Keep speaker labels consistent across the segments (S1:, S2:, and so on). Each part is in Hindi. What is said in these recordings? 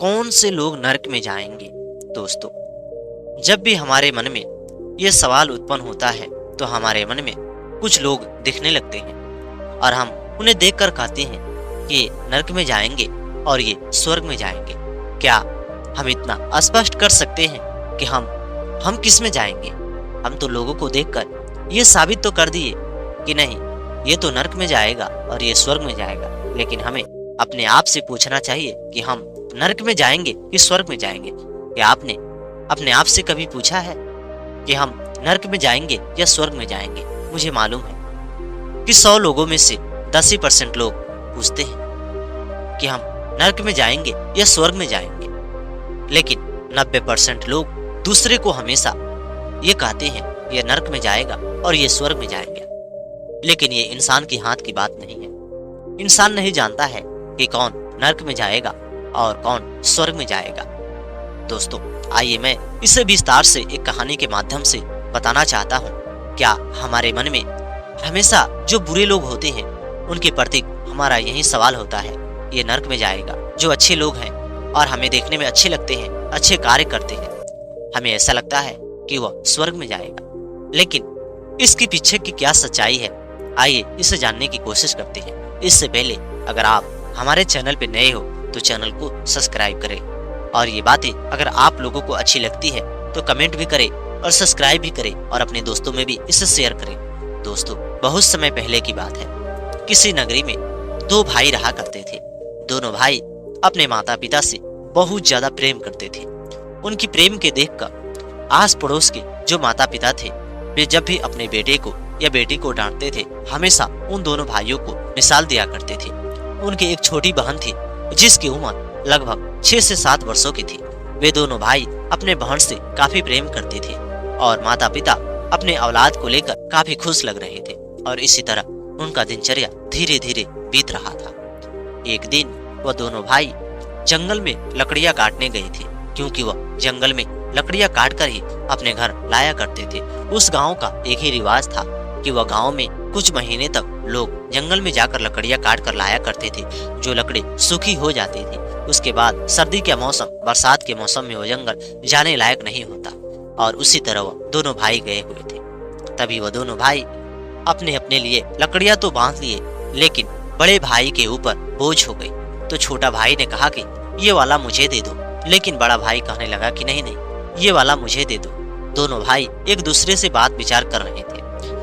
S1: कौन से लोग नरक में जाएंगे। दोस्तों, जब भी हमारे मन में ये सवाल उत्पन्न होता है तो हमारे मन में कुछ लोग दिखने लगते हैं और हम उन्हें देखकर कहते हैं कि ये नरक में जाएंगे और ये स्वर्ग में जाएंगे। क्या हम इतना स्पष्ट कर सकते हैं कि हम किस में जाएंगे? हम तो लोगों को देखकर ये साबित तो कर दिए कि नहीं, ये तो नरक में जाएगा और ये स्वर्ग में जाएगा। लेकिन हमें अपने आप से पूछना चाहिए कि हम नरक में जाएंगे कि स्वर्ग में जाएंगे। क्या आपने अपने आप से कभी पूछा है कि हम नरक में जाएंगे या स्वर्ग में जाएंगे? मुझे मालूम है कि 100 लोगों में से 10% लोग पूछते हैं कि हम नरक में जाएंगे या स्वर्ग में जाएंगे, लेकिन 90% लोग दूसरे को हमेशा ये कहते हैं ये नरक में जाएगा और ये स्वर्ग में जाएंगे। लेकिन ये इंसान की हाथ की बात नहीं है। इंसान नहीं जानता है कि कौन नरक में जाएगा और कौन स्वर्ग में जाएगा। दोस्तों, आइए मैं इसे विस्तार से एक कहानी के माध्यम से बताना चाहता हूँ। क्या हमारे मन में हमेशा जो बुरे लोग होते हैं उनके प्रति हमारा यही सवाल होता है, ये नरक में जाएगा। जो अच्छे लोग हैं और हमें देखने में अच्छे लगते हैं, अच्छे कार्य करते हैं, हमें ऐसा लगता है कि वह स्वर्ग में जाएगा। लेकिन इसके पीछे की क्या सच्चाई है, आइए इसे जानने की कोशिश करते हैं। इससे पहले अगर आप हमारे चैनल पे नए हो तो चैनल को सब्सक्राइब करें और ये बातें अगर आप लोगों को अच्छी लगती है तो कमेंट भी करें और सब्सक्राइब भी करें और अपने दोस्तों में भी इसे शेयर करें। दोस्तों, बहुत समय पहले की बात है। किसी नगरी में 2 भाई रहा करते थे। दोनों भाई अपने माता पिता से बहुत ज्यादा प्रेम करते थे। उनकी प्रेम के देखकर आस पड़ोस के जो माता पिता थे वे जब भी अपने बेटे को या बेटी को डांटते थे, हमेशा उन दोनों भाइयों को मिसाल दिया करते थे। उनकी एक छोटी बहन थी जिसकी उम्र लगभग 6 से 7 वर्षों की थी। वे दोनों भाई अपने बहन से काफी प्रेम करते थे और माता पिता अपने औलाद को लेकर काफी खुश लग रहे थे और इसी तरह उनका दिनचर्या धीरे धीरे बीत रहा था। एक दिन वह दोनों भाई जंगल में लकड़ियां काटने गए थे, क्योंकि वह जंगल में लकड़ियां काट कर ही अपने घर लाया करते थे। उस गांव का एक ही रिवाज था कि वह गांव में कुछ महीने तक लोग जंगल में जाकर लकड़ियां काट कर लाया करते थे। जो लकड़ी सूखी हो जाती थी, उसके बाद सर्दी के मौसम, बरसात के मौसम में वो जंगल जाने लायक नहीं होता और उसी तरह वह दोनों भाई गए हुए थे। तभी वह दोनों भाई अपने अपने लिए लकड़ियां तो बांध लिए, लेकिन बड़े भाई के ऊपर बोझ हो गई। तो छोटा भाई ने कहा कि ये वाला मुझे दे दो, लेकिन बड़ा भाई कहने लगा कि नहीं नहीं, ये वाला मुझे दे दो। दोनों भाई एक दूसरे से बात विचार कर रहे थे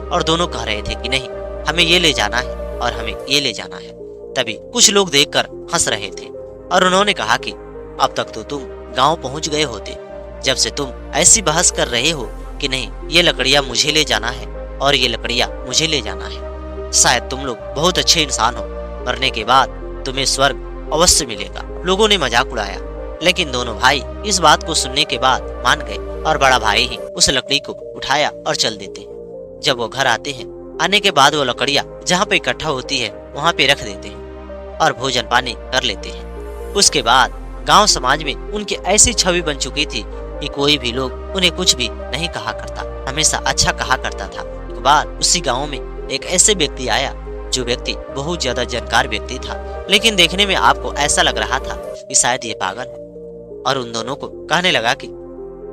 S1: और दोनों कह रहे थे कि नहीं, हमें ये ले जाना है और हमें ये ले जाना है। तभी कुछ लोग देखकर हंस रहे थे और उन्होंने कहा कि अब तक तो तुम गांव पहुंच गए होते, जब से तुम ऐसी बहस कर रहे हो कि नहीं, ये लकड़ियां मुझे ले जाना है और ये लकड़ियां मुझे ले जाना है। शायद तुम लोग बहुत अच्छे इंसान हो, मरने के बाद तुम्हें स्वर्ग अवश्य मिलेगा। लोगों ने मजाक उड़ाया, लेकिन दोनों भाई इस बात को सुनने के बाद मान गए और बड़ा भाई ही उस लकड़ी को उठाया और चल देते हैं। जब वो घर आते हैं, आने के बाद वो लकड़ियां जहाँ पे इकट्ठा होती है वहाँ पे रख देते हैं और भोजन पानी कर लेते हैं। उसके बाद गांव समाज में उनकी ऐसी छवि बन चुकी थी कि कोई भी लोग उन्हें कुछ भी नहीं कहा करता, हमेशा अच्छा कहा करता था। एक बार उसी गाँव में एक ऐसे व्यक्ति आया जो व्यक्ति बहुत ज्यादा जानकार व्यक्ति था, लेकिन देखने में आपको ऐसा लग रहा था कि शायद ये पागल है, और उन दोनों को कहने लगा कि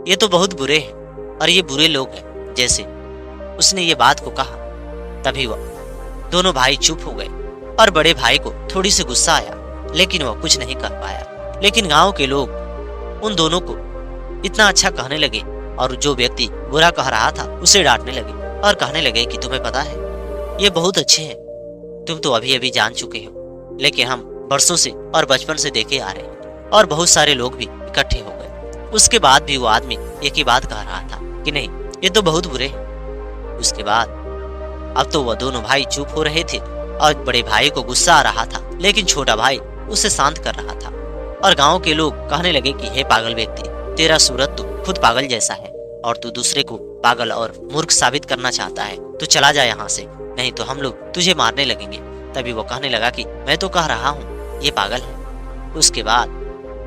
S1: ये तो बहुत बुरे हैं और ये बुरे लोग हैं। जैसे उसने ये बात को कहा, तभी वह दोनों भाई चुप हो गए और बड़े भाई को थोड़ी सी गुस्सा आया, लेकिन वह कुछ नहीं कर पाया। लेकिन गांव के लोग उन दोनों को इतना अच्छा कहने लगे और जो व्यक्ति बुरा कह रहा था उसे डांटने लगे और कहने लगे कि तुम्हें पता है ये बहुत अच्छे हैं, तुम तो अभी अभी जान चुके हो, लेकिन हम बरसों से और बचपन से देखे आ रहे हैं। और बहुत सारे लोग भी इकट्ठे हो गए। उसके बाद भी वो आदमी एक ही बात कह रहा था कि नहीं, ये तो बहुत बुरे हैं। उसके बाद अब तो वह दोनों भाई चुप हो रहे थे और बड़े भाई को गुस्सा आ रहा था, लेकिन छोटा भाई उसे शांत कर रहा था। और गांव के लोग कहने लगे कि हे पागल व्यक्ति, तेरा सूरत तो खुद पागल जैसा है और तू दूसरे को पागल और मूर्ख साबित करना चाहता है, तो चला जा यहाँ से, नहीं तो हम लोग तुझे मारने लगेंगे। तभी वो कहने लगा कि मैं तो कह रहा हूँ ये पागल है। उसके बाद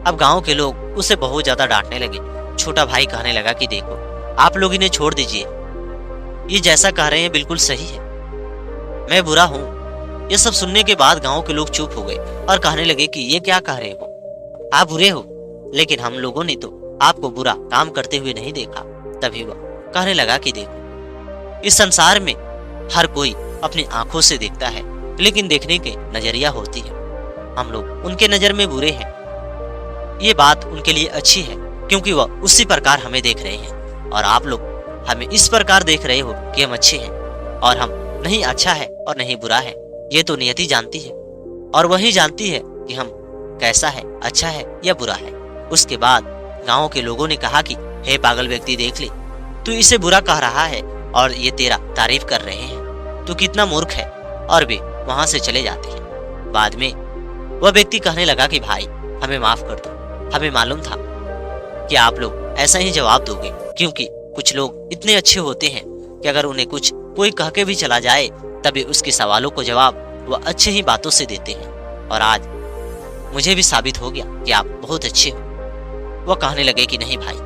S1: अब गांव के लोग उसे बहुत ज्यादा डांटने लगे। छोटा भाई कहने लगा कि देखो, आप लोग इन्हें छोड़ दीजिए, ये जैसा कह रहे हैं बिल्कुल सही है, मैं बुरा हूँ। ये सब सुनने के बाद गांव के लोग चुप हो गए और कहने लगे कि ये क्या कह रहे हो, आप बुरे हो, लेकिन हम लोगों ने तो आपको बुरा काम करते हुए नहीं देखा। तभी वह कहने लगा कि देखो, इस संसार में हर कोई अपनी आंखों से देखता है, लेकिन देखने के नजरिया होती है। हम लोग उनके नजर में बुरे हैं। ये बात उनके लिए अच्छी है, क्योंकि वह उसी प्रकार हमें देख रहे हैं, और आप लोग हमें इस प्रकार देख रहे हो कि हम अच्छे हैं, और हम नहीं अच्छा है और नहीं बुरा है। ये तो नियति जानती है, और वही जानती है कि हम कैसा है, अच्छा है या बुरा है। उसके बाद गांव के लोगों ने कहा कि हे पागल व्यक्ति, देख ले, तू इसे बुरा कह रहा है और ये तेरा तारीफ कर रहे हैं, तू कितना मूर्ख है। और वे वहां से चले जाते हैं। बाद में वह व्यक्ति कहने लगा कि भाई, हमें माफ कर दो, हमें मालूम था कि आप लोग ऐसा ही जवाब दोगे, क्योंकि कुछ लोग इतने अच्छे होते हैं कि अगर उन्हें कुछ कोई कह के भी चला जाए, तभी उसके सवालों को जवाब वह अच्छे ही बातों से देते हैं। और आज मुझे भी साबित हो गया कि आप बहुत अच्छे हो। वह कहने लगे कि नहीं भाई,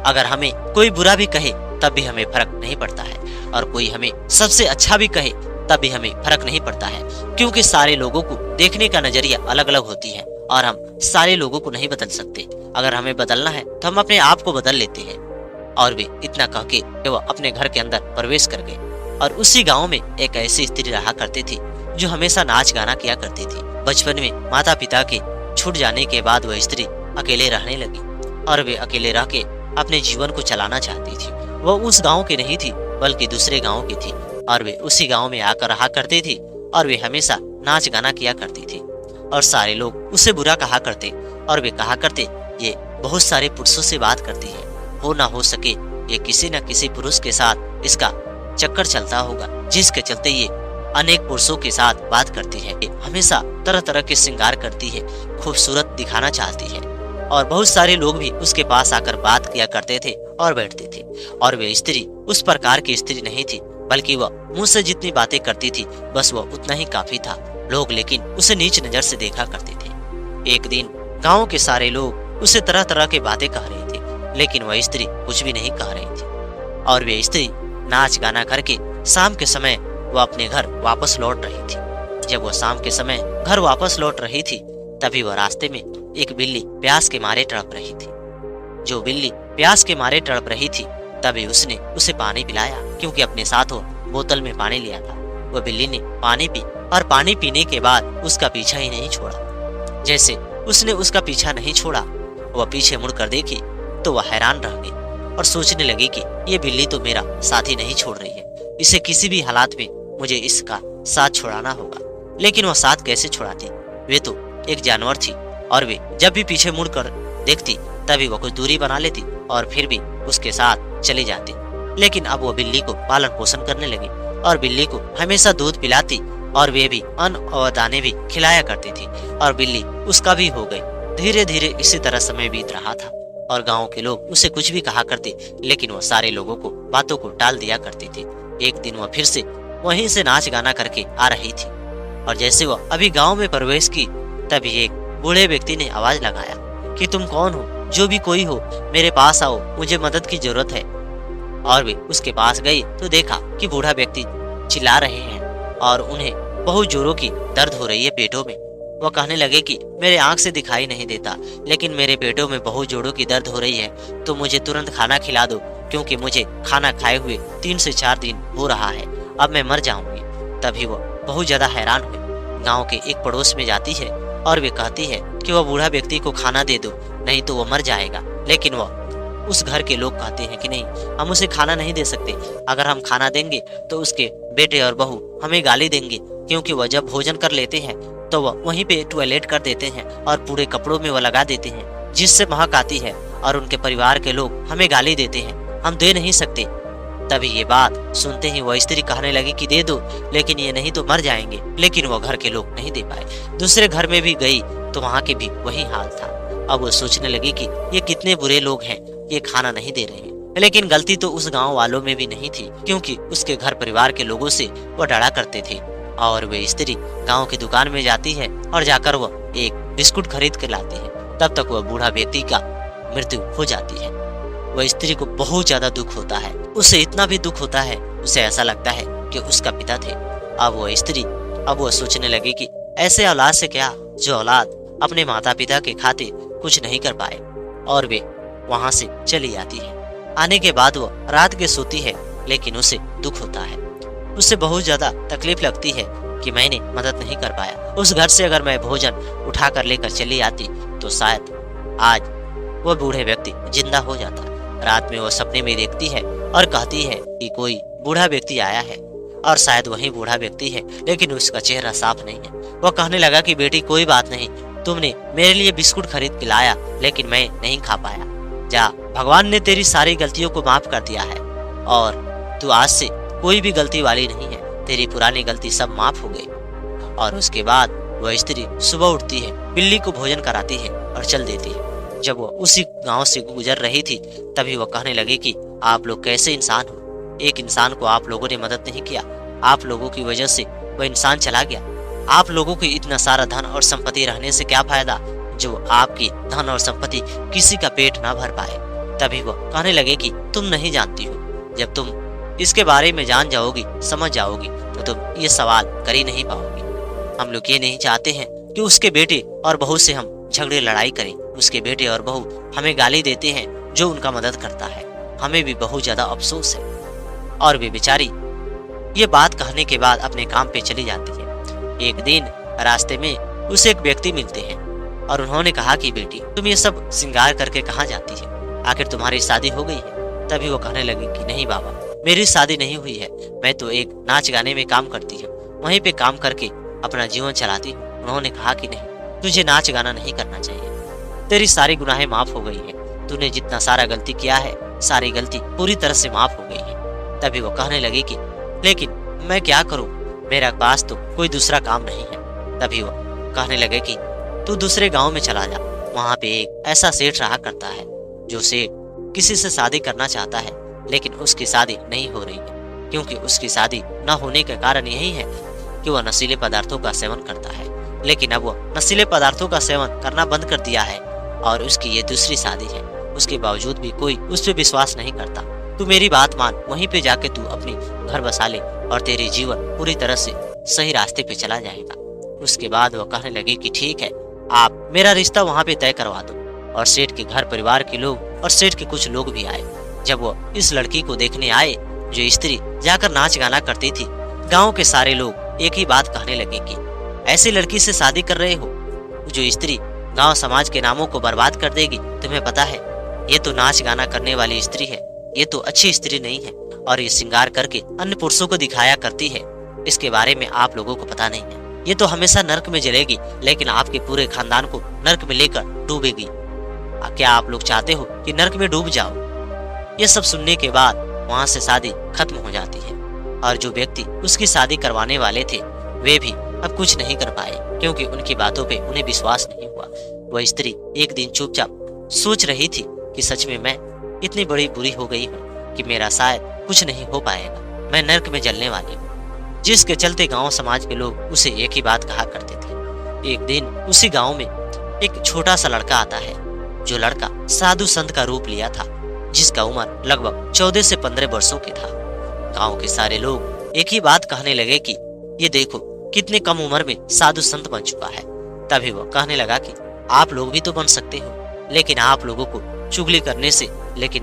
S1: अगर हमें कोई बुरा भी कहे तब भी हमें फर्क नहीं पड़ता है, और कोई हमें सबसे अच्छा भी कहे तब भी हमें फर्क नहीं पड़ता है, क्योंकि सारे लोगों को देखने का नजरिया अलग अलग होती है, और हम सारे लोगों को नहीं बदल सकते। अगर हमें बदलना है तो हम अपने आप को बदल लेते हैं। और वे इतना कह के वह अपने घर के अंदर प्रवेश कर गए। और उसी गांव में एक ऐसी स्त्री रहा करती थी जो हमेशा नाच गाना किया करती थी। बचपन में माता पिता के छूट जाने के बाद वह स्त्री अकेले रहने लगी, और वे अकेले रह के अपने जीवन को चलाना चाहती थी। वह उस गांव की नहीं थी, बल्कि दूसरे गांव की थी, और वे उसी गांव में आकर रहा करती थी, और वे हमेशा नाच गाना किया करती थी। और सारे लोग उसे बुरा कहा करते, और वे कहा करते, ये बहुत सारे पुरुषों से बात करती है, हो ना हो सके ये किसी न किसी पुरुष के साथ इसका चक्कर चलता होगा, जिसके चलते ये अनेक पुरुषों के साथ बात करती है। हमेशा तरह तरह के श्रृंगार करती है, खूबसूरत दिखाना चाहती है। और बहुत सारे लोग भी उसके पास आकर बात किया करते थे और बैठते थे। और वे स्त्री उस प्रकार की स्त्री नहीं थी, बल्कि वह मुंह से जितनी बातें करती थी बस वह उतना ही काफी था। लोग लेकिन उसे नीच नजर से देखा करते थे। एक दिन गांव के सारे लोग उसे तरह तरह की बातें कह रहे थे, लेकिन वह स्त्री कुछ भी नहीं कह रही थी। और वे स्त्री नाच गाना करके शाम के समय वह अपने घर वापस लौट रही थी। जब वह शाम के समय घर वापस लौट रही थी, तभी वह रास्ते में एक बिल्ली प्यास के मारे तड़प रही थी। जो बिल्ली प्यास के मारे तड़प रही थी, तभी उसने उसे पानी पिलाया, क्योंकि अपने साथ वो बोतल में पानी लिया था। वह बिल्ली ने पानी पी, और पानी पीने के बाद उसका पीछा ही नहीं छोड़ा। जैसे उसने उसका पीछा नहीं छोड़ा, वह पीछे मुड़कर देखी तो वह हैरान रह गई और सोचने लगी कि ये बिल्ली तो मेरा साथी नहीं छोड़ रही है, इसे किसी भी हालात में मुझे इसका साथ छुड़ाना होगा। लेकिन वह साथ कैसे छुड़ाती? वे तो एक जानवर थी, और वे जब भी पीछे मुड़कर देखती तभी वह कुछ दूरी बना लेती और फिर भी उसके साथ चली जाती। लेकिन अब वह बिल्ली को पालन पोषण करने लगी और बिल्ली को हमेशा दूध पिलाती, और वे भी अन्न और दाने भी खिलाया करती थी, और बिल्ली उसका भी हो गई। धीरे धीरे इसी तरह समय बीत रहा था, और गांव के लोग उसे कुछ भी कहा करते, लेकिन वह सारे लोगों को बातों को टाल दिया करती थी। एक दिन वह फिर से वहीं से नाच गाना करके आ रही थी, और जैसे वह अभी गांव में प्रवेश की, तभी एक बूढ़े व्यक्ति ने आवाज लगाया कि तुम कौन हो? जो भी कोई हो, मेरे पास आओ, मुझे मदद की जरूरत है। और वे उसके पास गई तो देखा कि बूढ़ा व्यक्ति चिल्ला रहे हैं और उन्हें बहुत जोरों की दर्द हो रही है पेटों में। वह कहने लगे कि मेरे आंख से दिखाई नहीं देता, लेकिन मेरे पेटों में बहुत जोरों की दर्द हो रही है, तो मुझे तुरंत खाना खिला दो, क्योंकि मुझे खाना खाए हुए 3 से 4 दिन हो रहा है, अब मैं मर जाऊंगी। तभी वह बहुत ज्यादा हैरान हुए। गांव के एक पड़ोस में जाती है और वे कहती है कि वह बूढ़ा व्यक्ति को खाना दे दो, नहीं तो वह मर जाएगा। लेकिन वह उस घर के लोग कहते हैं कि नहीं, हम उसे खाना नहीं दे सकते। अगर हम खाना देंगे तो उसके बेटे और बहू हमें गाली देंगे, क्योंकि वह जब भोजन कर लेते हैं तो वह वहीं पे टॉयलेट कर देते हैं और पूरे कपड़ों में वह लगा देते हैं, जिससे महक आती है, और उनके परिवार के लोग हमें गाली देते हैं, हम दे नहीं सकते। तभी ये बात सुनते ही वह स्त्री कहने लगी कि दे दो, लेकिन ये नहीं तो मर जाएंगे। लेकिन वह घर के लोग नहीं दे पाए। दूसरे घर में भी गई तो वहाँ के भी वही हाल था। अब वो सोचने लगी कि ये कितने बुरे लोग हैं, ये खाना नहीं दे रहे हैं। लेकिन गलती तो उस गांव वालों में भी नहीं थी, क्योंकि उसके घर परिवार के लोगों से वह डरा करते थे। और वे स्त्री गांव की दुकान में जाती है और जाकर वह एक बिस्कुट खरीद कर लाती है। तब तक वह बूढ़ा व्यक्ति का मृत्यु हो जाती है। वह स्त्री को बहुत ज्यादा दुख होता है, उसे इतना भी दुख होता है, उसे ऐसा लगता है कि उसका पिता थे। अब वह सोचने लगी कि ऐसे औलाद से क्या, जो औलाद अपने माता पिता के खातिर कुछ नहीं कर पाए और वे वहां से चली आती है। आने के बाद वो रात के सोती है, लेकिन उसे दुख होता है। उसे बहुत ज्यादा तकलीफ लगती है कि मैंने मदद नहीं कर पाया। उस घर से अगर मैं भोजन उठा कर लेकर चली आती तो शायद आज वो बूढ़े व्यक्ति जिंदा हो जाता। रात में वो सपने में देखती है और कहती है कि कोई बूढ़ा व्यक्ति आया है और शायद वही बूढ़ा व्यक्ति है, लेकिन उसका चेहरा साफ नहीं है। वो कहने लगा कि बेटी कोई बात नहीं, तुमने मेरे लिए बिस्कुट खरीद के लाया, लेकिन मैं नहीं खा पाया। जा, भगवान ने तेरी सारी गलतियों को माफ कर दिया है और तू आज से कोई भी गलती वाली नहीं है, तेरी पुरानी गलती सब माफ हो गई। और उसके बाद वह स्त्री सुबह उठती है, बिल्ली को भोजन कराती है और चल देती है। जब वह उसी गांव से गुजर रही थी तभी वह कहने लगी कि आप लोग कैसे इंसान हो, एक इंसान को आप लोगों ने मदद नहीं किया, आप लोगों की वजह से वह इंसान चला गया। आप लोगों की इतना सारा धन और संपत्ति रहने से क्या फायदा, जो आपकी धन और संपत्ति किसी का पेट ना भर पाए। तभी वह कहने लगे कि तुम नहीं जानती हो, जब तुम इसके बारे में जान जाओगी, समझ जाओगी, तो तुम ये सवाल कर ही नहीं पाओगी। हम लोग ये नहीं चाहते हैं कि उसके बेटे और बहू से हम झगड़े लड़ाई करें। उसके बेटे और बहू हमें गाली देते हैं जो उनका मदद करता है, हमें भी बहुत ज्यादा अफसोस है। और वे बेचारी ये बात कहने के बाद अपने काम पे चली जाती है। एक दिन रास्ते में उसे एक व्यक्ति मिलते हैं और उन्होंने कहा कि बेटी तुम ये सब श्रृंगार करके कहाँ जाती है, आखिर तुम्हारी शादी हो गई है? तभी वो कहने लगी कि नहीं बाबा, मेरी शादी नहीं हुई है, मैं तो एक नाच गाने में काम करती हूँ, वहीं पे काम करके अपना जीवन चलाती हूँ। उन्होंने कहा कि नहीं, तुझे नाच गाना नहीं करना चाहिए, तेरी सारी गुनाहें माफ हो गई है, तूने जितना सारा गलती किया है सारी गलती पूरी तरह से माफ हो गई है। तभी वो कहने लगी कि लेकिन मैं क्या करूं, मेरा पास तो कोई दूसरा काम नहीं है। तभी वो कहने लगे कि तू दूसरे गांव में चला जा, वहां पे एक ऐसा सेठ रहा करता है जो सेठ किसी से शादी करना चाहता है, लेकिन उसकी शादी नहीं हो रही है, क्योंकि उसकी शादी न होने का कारण यही है कि वह नशीले पदार्थों का सेवन करता है। लेकिन अब वह नशीले पदार्थों का सेवन करना बंद कर दिया है और उसकी ये दूसरी शादी है, उसके बावजूद भी कोई उस पर विश्वास नहीं करता। तू मेरी बात मान, वहीं पे जाके तू अपनी घर बसा ले और तेरे जीवन पूरी तरह से सही रास्ते पे चला जाएगा। उसके बाद वह कहने लगी कि ठीक है, आप मेरा रिश्ता वहाँ पे तय करवा दो। और सेठ के घर परिवार के लोग और सेठ के कुछ लोग भी आए। जब वो इस लड़की को देखने आए जो स्त्री जाकर नाच गाना करती थी, गाँव के सारे लोग एक ही बात कहने लगे कि ऐसी लड़की से शादी कर रहे हो जो स्त्री गांव समाज के नामों को बर्बाद कर देगी। तुम्हें पता है ये तो नाच गाना करने वाली स्त्री है, ये तो अच्छी स्त्री नहीं है और ये श्रृंगार करके अन्य पुरुषों को दिखाया करती है। इसके बारे में आप लोगों को पता नहीं है, ये तो हमेशा नर्क में जलेगी, लेकिन आपके पूरे खानदान को नर्क में लेकर डूबेगी। क्या आप लोग चाहते हो कि नर्क में डूब जाओ? ये सब सुनने के बाद वहाँ से शादी खत्म हो जाती है और जो व्यक्ति उसकी शादी करवाने वाले थे वे भी अब कुछ नहीं कर पाए, क्योंकि उनकी बातों पे उन्हें विश्वास नहीं हुआ। वह स्त्री एक दिन चुपचाप सोच रही थी कि सच में मैं इतनी बड़ी बुरी हो गई हूँ कि मेरा शायद कुछ नहीं हो पाएगा, मैं नर्क में जलने वाली हूँ। जिसके चलते गांव समाज के लोग उसे एक ही बात कहा करते थे। एक दिन उसी गांव में एक छोटा सा लड़का आता है, जो लड़का साधु संत का रूप लिया था, जिसका उम्र लगभग 14 से 15 वर्षों की था। गांव के सारे लोग एक ही बात कहने लगे कि ये देखो कितने कम उम्र में साधु संत बन चुका है। तभी वो कहने लगा कि आप लोग भी तो बन सकते हो, लेकिन आप लोगों को चुगली करने से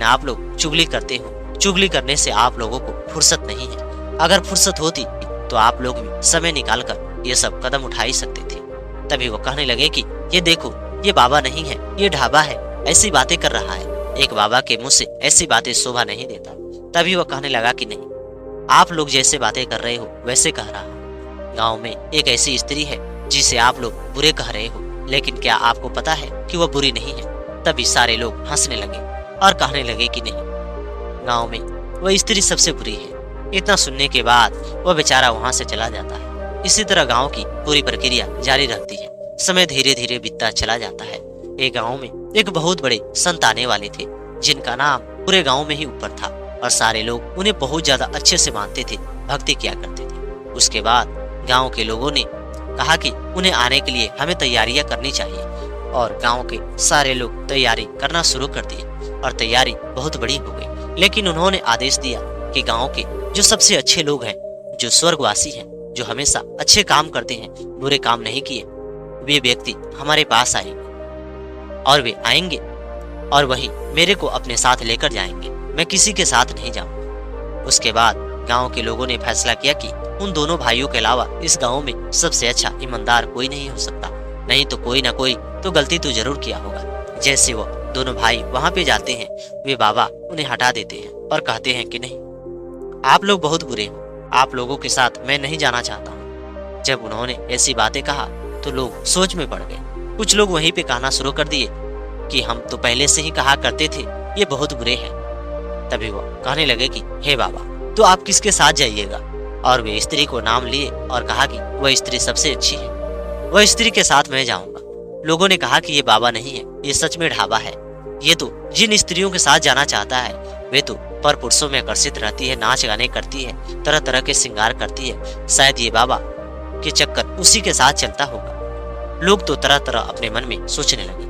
S1: आप लोग चुगली करते हो, चुगली करने से आप लोगों को फुर्सत नहीं है। अगर फुर्सत होती तो आप लोग भी समय निकालकर ये सब कदम उठा ही सकते थे। तभी वो कहने लगे कि ये देखो ये बाबा नहीं है, ये ढाबा है, ऐसी बातें कर रहा है, एक बाबा के मुंह से ऐसी बातें शोभा नहीं देता। तभी वो कहने लगा कि नहीं, आप लोग जैसे बातें कर रहे हो वैसे कह रहा हूँ। गाँव में एक ऐसी स्त्री है जिसे आप लोग बुरे कह रहे हो, लेकिन क्या आपको पता है कि वह बुरी नहीं है? तभी सारे लोग हंसने लगे और कहने लगे कि नहीं, गांव में वह स्त्री सबसे बुरी है। इतना सुनने के बाद वह बेचारा वहां से चला जाता है। इसी तरह गांव की पूरी प्रक्रिया जारी रहती है। समय धीरे धीरे बीतता चला जाता है। एक गांव में एक बहुत बड़े संत आने वाले थे, जिनका नाम पूरे गांव में ही ऊपर था और सारे लोग उन्हें बहुत ज्यादा अच्छे से मानते थे, भक्ति किया करते थे। उसके बाद गाँव के लोगों ने कहा कि उन्हें आने के लिए हमें तैयारियां करनी चाहिए और गांव के सारे लोग तैयारी करना शुरू कर दिए और तैयारी बहुत बड़ी हो गई। लेकिन उन्होंने आदेश दिया कि गांव के जो सबसे अच्छे लोग हैं, जो स्वर्गवासी हैं, जो हमेशा अच्छे काम करते हैं, बुरे काम नहीं किए, वे व्यक्ति हमारे पास आएंगे। और वे आएंगे और वहीं मेरे को अपने साथ लेकर जाएंगे, मैं किसी के साथ नहीं जाऊंगा। उसके बाद गांव के लोगों ने फैसला किया कि उन दोनों भाइयों के अलावा इस गांव में सबसे अच्छा ईमानदार कोई नहीं हो सकता, नहीं तो कोई ना कोई तो गलती तो जरूर किया होगा। जैसे वो दोनों भाई वहां पे जाते हैं, वे बाबा उन्हें हटा देते हैं और कहते हैं कि नहीं, आप लोग बहुत बुरे हो, आप लोगों के साथ मैं नहीं जाना चाहता हूँ। जब उन्होंने ऐसी बातें कहा तो लोग सोच में पड़ गए। कुछ लोग वहीं पे कहना शुरू कर दिए कि हम तो पहले से ही कहा करते थे ये बहुत बुरे हैं। तभी वो कहने लगे कि हे बाबा, तो आप किसके साथ जाइएगा? और वे स्त्री को नाम लिए और कहा कि वह स्त्री सबसे अच्छी है, वह स्त्री के साथ मैं जाऊंगा। लोगों ने कहा कि ये बाबा नहीं है, ये सच में ढाबा है। ये तो जिन स्त्रियों के साथ जाना चाहता है वे तो पर पुरुषों में आकर्षित रहती है, नाच गाने करती है, तरह तरह के श्रृंगार करती है। शायद ये बाबा के चक्कर उसी के साथ चलता होगा। लोग तो तरह तरह अपने मन में सोचने लगे।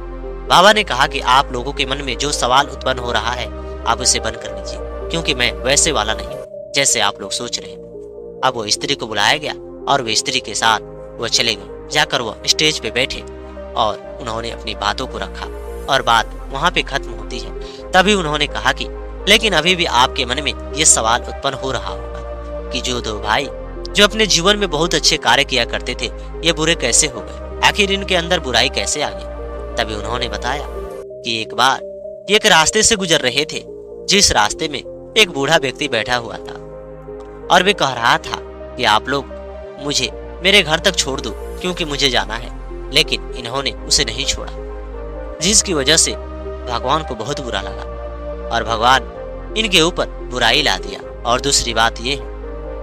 S1: बाबा ने कहा कि आप लोगों के मन में जो सवाल उत्पन्न हो रहा है आप उसे बंद कर लीजिए, क्योंकि मैं वैसे वाला नहीं हूँ जैसे आप लोग सोच रहे हैं। अब वो स्त्री को बुलाया गया और वे स्त्री के साथ वो चले गए। जाकर वो स्टेज पे बैठे और उन्होंने अपनी बातों को रखा और बात वहां पे खत्म होती है। तभी उन्होंने कहा कि लेकिन अभी भी आपके मन में ये सवाल उत्पन्न हो रहा होगा कि जो दो भाई जो अपने जीवन में बहुत अच्छे कार्य किया करते थे ये बुरे कैसे हो गए, आखिर इनके अंदर बुराई कैसे आ गई। तभी उन्होंने बताया कि एक बार एक रास्ते से गुजर रहे थे, जिस रास्ते में एक बूढ़ा व्यक्ति बैठा हुआ था और वे कह रहा था कि आप लोग मुझे मेरे घर तक छोड़ दो क्योंकि मुझे जाना है। लेकिन इन्होंने उसे नहीं छोड़ा, जिसकी वजह से भगवान को बहुत बुरा लगा और भगवान इनके ऊपर बुराई ला दिया। और दूसरी बात ये है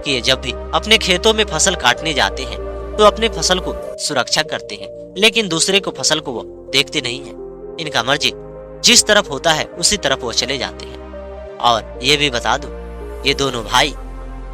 S1: कि ये जब भी अपने खेतों में फसल काटने जाते हैं तो अपने फसल को सुरक्षा करते हैं, लेकिन दूसरे को फसल को वो देखते नहीं है। इनका मर्जी जिस तरफ होता है उसी तरफ वो चले जाते हैं। और ये भी बता दो, ये दोनों भाई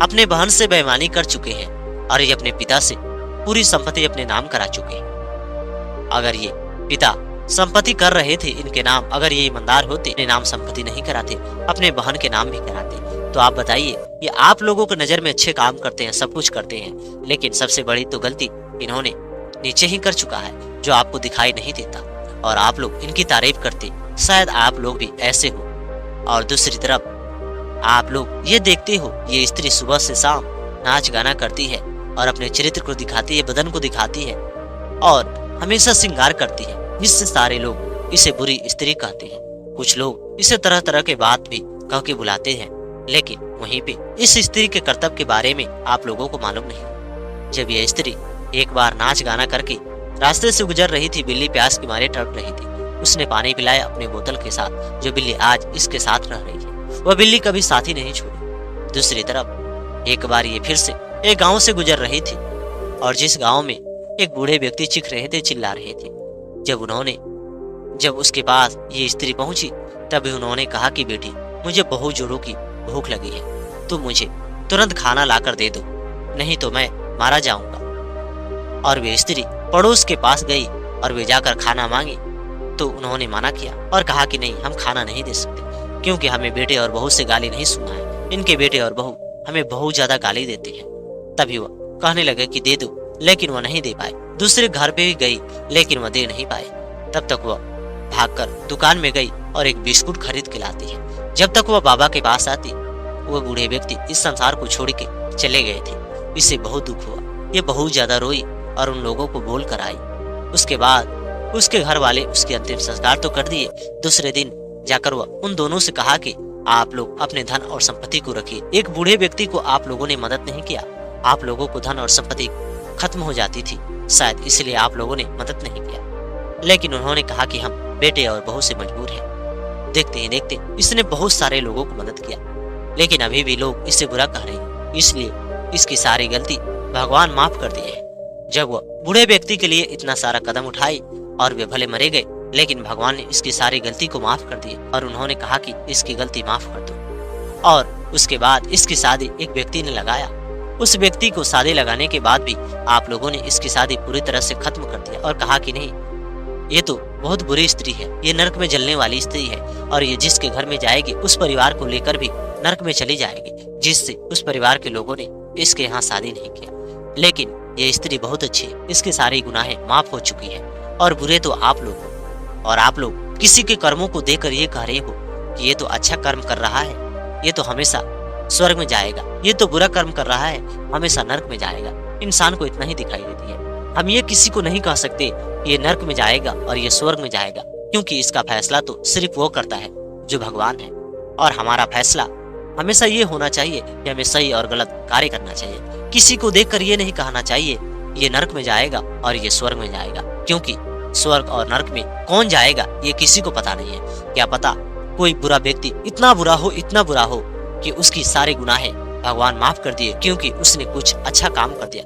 S1: अपने बहन से बेईमानी कर चुके हैं और ये अपने पिता से पूरी संपत्ति अपने नाम करा चुके हैं। अगर ये पिता संपत्ति कर रहे थे इनके नाम, अगर ये ईमानदार होते, अपने नाम संपत्ति नहीं कराते, अपने बहन के नाम भी कराते। तो आप बताइए, ये आप लोगों की नजर में अच्छे काम करते हैं, सब कुछ करते हैं, लेकिन सबसे बड़ी तो गलती इन्होंने नीचे ही कर चुका है जो आपको दिखाई नहीं देता और आप लोग इनकी तारीफ करते। शायद आप लोग भी ऐसे हो। और दूसरी तरफ आप लोग ये देखते हो ये स्त्री सुबह से शाम नाच गाना करती है और अपने चरित्र को दिखाती है, बदन को दिखाती है और हमेशा श्रृंगार करती है, जिससे सारे लोग इसे बुरी स्त्री कहते हैं। कुछ लोग इसे तरह तरह के बात भी कह के बुलाते हैं, लेकिन वहीं पे इस स्त्री के कर्तव्य के बारे में आप लोगों को मालूम नहीं। जब यह स्त्री एक बार नाच गाना करके रास्ते से गुजर रही थी, बिल्ली प्यास के मारे तड़प रही थी। उसने पानी पिलाया अपने बोतल के साथ। जो बिल्ली आज इसके साथ रह रही है वह बिल्ली कभी साथी नहीं छोड़ी। दूसरी तरफ एक बार ये फिर से एक गांव से गुजर रही थी और जिस गांव में एक बूढ़े व्यक्ति चीख रहे थे, चिल्ला रहे थे। जब उसके पास ये स्त्री पहुंची तभी उन्होंने कहा कि बेटी, मुझे बहुत जोरों की भूख लगी है, तुम मुझे तुरंत खाना लाकर दे दो, नहीं तो मैं मारा जाऊंगा। और वे स्त्री पड़ोस के पास गई और वे जाकर खाना मांगी तो उन्होंने मना किया और कहा कि नहीं, हम खाना नहीं दे सकते क्योंकि हमें बेटे और बहू से गाली नहीं सुना है। इनके बेटे और बहू हमें बहुत ज्यादा गाली देते हैं। तभी वह कहने लगे कि दे दो, लेकिन वह नहीं दे पाए। दूसरे घर पे भी गई लेकिन वह दे नहीं पाए। तब तक वह भागकर दुकान में गई और एक बिस्कुट खरीद के लाती है। जब तक वह बाबा के पास आती वह बूढ़े व्यक्ति इस संसार को छोड़ के चले गए थे। इससे बहुत दुख हुआ। ये बहुत ज्यादा रोई और उन लोगों को बोल कर आई। उसके बाद उसके घर वाले उसके अंतिम संस्कार तो कर दिए। दूसरे दिन जाकर वह उन दोनों से कहा कि आप लोग अपने धन और संपत्ति को रखिए। एक बूढ़े व्यक्ति को आप लोगों ने मदद नहीं किया, आप लोगों को धन और संपत्ति खत्म हो जाती थी, शायद इसलिए आप लोगों ने मदद नहीं किया। लेकिन उन्होंने कहा कि हम बेटे और बहू से मजबूर हैं। देखते ही देखते इसने बहुत सारे लोगों को मदद किया, लेकिन अभी भी लोग इससे बुरा कह रहे हैं, इसलिए इसकी सारी गलती भगवान माफ कर दिए है। जब वह बूढ़े व्यक्ति के लिए इतना सारा कदम उठाई और वे भले मरे गए, लेकिन भगवान ने इसकी सारी गलती को माफ कर दिया और उन्होंने कहा कि इसकी गलती माफ कर दो। और उसके बाद इसकी शादी एक व्यक्ति ने लगाया। उस व्यक्ति को शादी लगाने के बाद भी आप लोगों ने इसकी शादी पूरी तरह से खत्म कर दिया और कहा कि नहीं, ये तो बहुत बुरी स्त्री है, ये नरक में जलने वाली स्त्री है और ये जिसके घर में जाएगी उस परिवार को लेकर भी नरक में चली जाएगी, जिससे उस परिवार के लोगों ने इसके यहाँ शादी नहीं किया। लेकिन ये स्त्री बहुत अच्छी है, इसके सारे गुनाहें माफ हो चुकी है और बुरे तो आप लोग हो। और आप लोग किसी के कर्मों को देखकर ये कह रहे हो कि ये तो अच्छा कर्म कर रहा है, ये तो हमेशा स्वर्ग में जाएगा, ये तो बुरा कर्म कर रहा है, हमेशा नरक में जाएगा। इंसान को इतना ही दिखाई देती है। हम ये किसी को नहीं कह सकते कि ये नरक में जाएगा और ये स्वर्ग में जाएगा, क्योंकि इसका फैसला तो सिर्फ वो करता है जो भगवान है। और हमारा फैसला हमेशा ये होना चाहिए कि हमें सही और गलत कार्य करना चाहिए। किसी को देखकर ये नहीं कहना चाहिए ये नरक में जाएगा और ये स्वर्ग में जाएगा, क्योंकि स्वर्ग और नरक में कौन जाएगा ये किसी को पता नहीं है। क्या पता कोई बुरा व्यक्ति इतना बुरा हो कि उसकी सारे गुनाहें भगवान माफ कर दिए, क्योंकि उसने कुछ अच्छा काम कर दिया,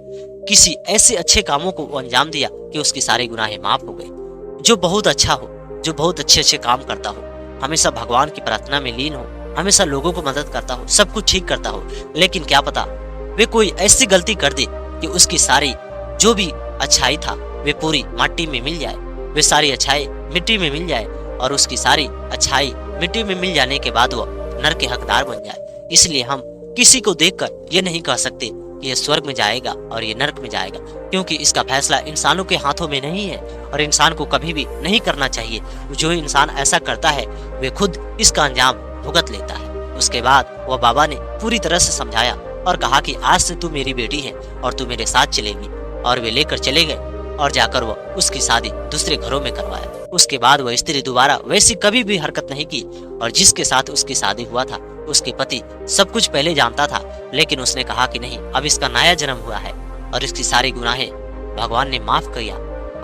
S1: किसी ऐसे अच्छे कामों को अंजाम दिया कि उसकी सारे गुनाहें माफ हो गए। जो बहुत अच्छा हो, जो बहुत अच्छे काम करता हो, हमेशा भगवान की प्रार्थना में लीन हो, हमेशा लोगों को मदद करता हो, सब कुछ ठीक करता हो, लेकिन क्या पता वे कोई ऐसी गलती कर दे कि उसकी सारी जो भी अच्छाई था वे पूरी माटी में मिल जाए, वे सारी अच्छाई मिट्टी में मिल जाए और उसकी सारी अच्छाई मिट्टी में मिल जाने के बाद वह नरक के हकदार बन जाए। इसलिए हम किसी को देखकर ये नहीं कह सकते कि ये स्वर्ग में जाएगा और ये नरक में जाएगा, क्योंकि इसका फैसला इंसानों के हाथों में नहीं है और इंसान को कभी भी नहीं करना चाहिए। जो इंसान ऐसा करता है वे खुद इसका अंजाम भुगत लेता है। उसके बाद वह बाबा ने पूरी तरह से समझाया और कहा कि आज से तू मेरी बेटी है और तू मेरे साथ चलेगी। और वे लेकर चले गए और जाकर वह उसकी शादी दूसरे घरों में करवाया। उसके बाद वह स्त्री दोबारा वैसी कभी भी हरकत नहीं की और जिसके साथ उसकी शादी हुआ था उसके पति सब कुछ पहले जानता था, लेकिन उसने कहा कि नहीं, अब इसका नया जन्म हुआ है और इसकी सारी गुनाहें भगवान ने माफ किया।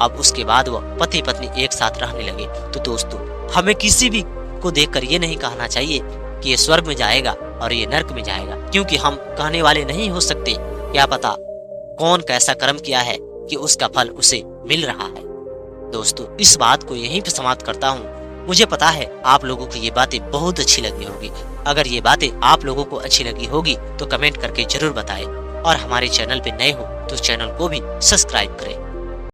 S1: अब उसके बाद वह पति पत्नी एक साथ रहने लगे। तो दोस्तों, हमें किसी भी को देखकर ये नहीं कहना चाहिए कि ये स्वर्ग में जाएगा और ये नरक में जाएगा, क्योंकि हम कहने वाले नहीं हो सकते। क्या पता कौन कैसा कर्म किया है कि उसका फल उसे मिल रहा है। दोस्तों, इस बात को यहीं पे समाप्त करता हूँ। मुझे पता है आप लोगों को ये बातें बहुत अच्छी लगी होगी। अगर ये बातें आप लोगों को अच्छी लगी होगी तो कमेंट करके जरूर बताएं और हमारे चैनल पे नए हो तो चैनल को भी सब्सक्राइब करें।